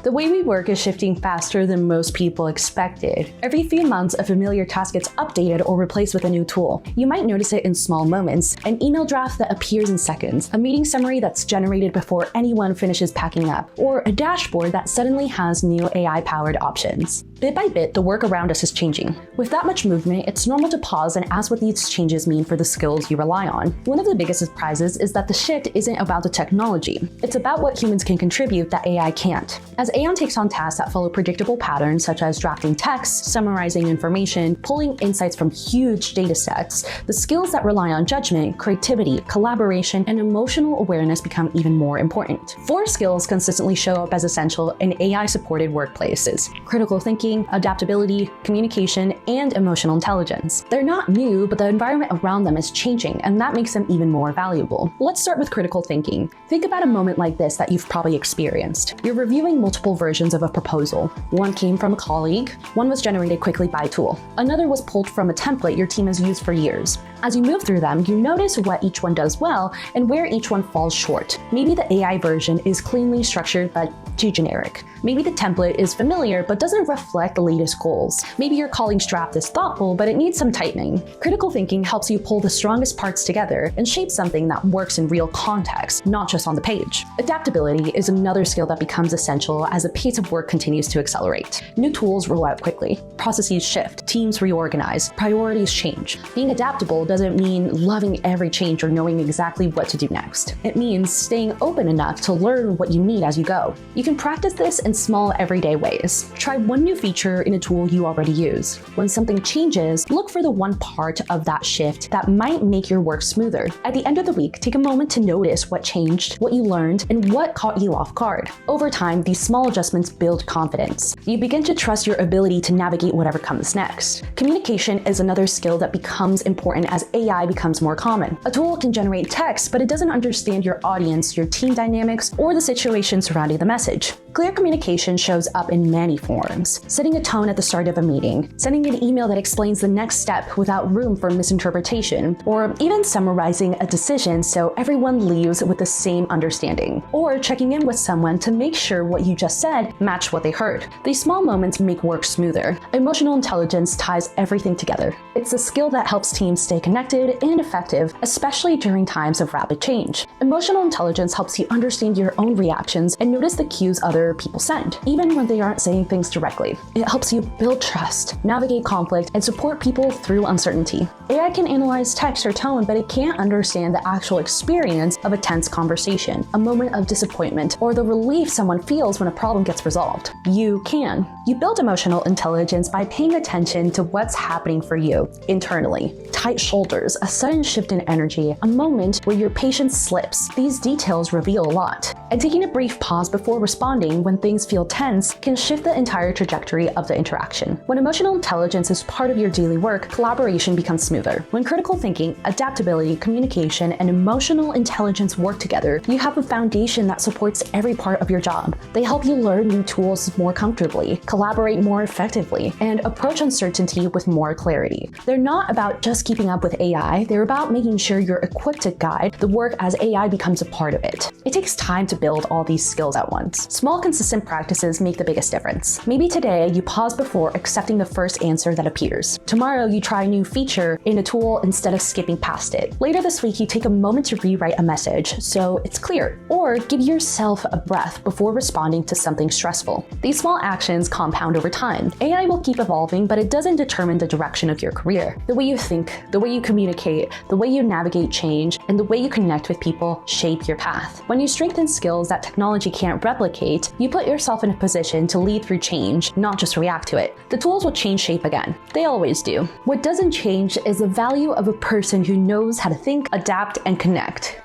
The way we work is shifting faster than most people expected. Every few months, a familiar task gets updated or replaced with a new tool. You might notice it in small moments: an email draft that appears in seconds, a meeting summary that's generated before anyone finishes packing up, or a dashboard that suddenly has new AI-powered options. Bit by bit, the work around us is changing. With that much movement, it's normal to pause and ask what these changes mean for the skills you rely on. One of the biggest surprises is that the shift isn't about the technology. It's about what humans can contribute that AI can't. As AI takes on tasks that follow predictable patterns, such as drafting text, summarizing information, pulling insights from huge data sets, the skills that rely on judgment, creativity, collaboration, and emotional awareness become even more important. 4 skills consistently show up as essential in AI-supported workplaces: critical thinking, adaptability, communication, and emotional intelligence. They're not new, but the environment around them is changing, and that makes them even more valuable. Let's start with critical thinking. Think about a moment like this that you've probably experienced. You're reviewing multiple versions of a proposal. One came from a colleague, one was generated quickly by a tool, another was pulled from a template your team has used for years. As you move through them, you notice what each one does well and where each one falls short. Maybe the AI version is cleanly structured but too generic. Maybe the template is familiar but doesn't reflect the latest goals. Maybe your colleague's draft is thoughtful but it needs some tightening. Critical thinking helps you pull the strongest parts together and shape something that works in real context, not just on the page. Adaptability is another skill that becomes essential as the pace of work continues to accelerate. New tools roll out quickly, processes shift, teams reorganize, priorities change. Being adaptable doesn't mean loving every change or knowing exactly what to do next. It means staying open enough to learn what you need as you go. You can practice this in small, everyday ways. Try one new feature in a tool you already use. When something changes, look for the one part of that shift that might make your work smoother. At the end of the week, take a moment to notice what changed, what you learned, and what caught you off guard. Over time, these small adjustments build confidence. You begin to trust your ability to navigate whatever comes next. Communication is another skill that becomes important as AI becomes more common. A tool can generate text, but it doesn't understand your audience, your team dynamics, or the situation surrounding the message. Clear communication shows up in many forms: setting a tone at the start of a meeting, sending an email that explains the next step without room for misinterpretation, or even summarizing a decision so everyone leaves with the same understanding, or checking in with someone to make sure what you just said matched what they heard. These small moments make work smoother. Emotional intelligence ties everything together. It's a skill that helps teams stay connected and effective, especially during times of rapid change. Emotional intelligence helps you understand your own reactions and notice the cues other people send, even when they aren't saying things directly. It helps you build trust, navigate conflict, and support people through uncertainty. AI can analyze text or tone, but it can't understand the actual experience of a tense conversation, a moment of disappointment, or the relief someone feels when a problem gets resolved. You can. You build emotional intelligence by paying attention to what's happening for you internally. Tight shoulders, a sudden shift in energy, a moment where your patience slips. These details reveal a lot. And taking a brief pause before responding when things feel tense can shift the entire trajectory of the interaction. When emotional intelligence is part of your daily work, collaboration becomes smoother. When critical thinking, adaptability, communication, and emotional intelligence work together, you have a foundation that supports every part of your job. They help you learn new tools more comfortably, collaborate more effectively, and approach uncertainty with more clarity. They're not about just keeping up with AI, they're about making sure you're equipped to guide the work as AI becomes a part of it. It takes time to build all these skills at once. Small, consistent practices make the biggest difference. Maybe today you pause before accepting the first answer that appears. Tomorrow you try a new feature in a tool instead of skipping past it. Later this week you take a moment to rewrite a message so it's clear, or give yourself a breath before responding to something stressful. These small actions compound over time. AI will keep evolving, but it doesn't determine the direction of your career. The way you think, the way you communicate, the way you navigate change, and the way you connect with people shape your path. When you strengthen skills that technology can't replicate, you put yourself in a position to lead through change, not just react to it. The tools will change shape again. They always do. What doesn't change is the value of a person who knows how to think, adapt, and connect.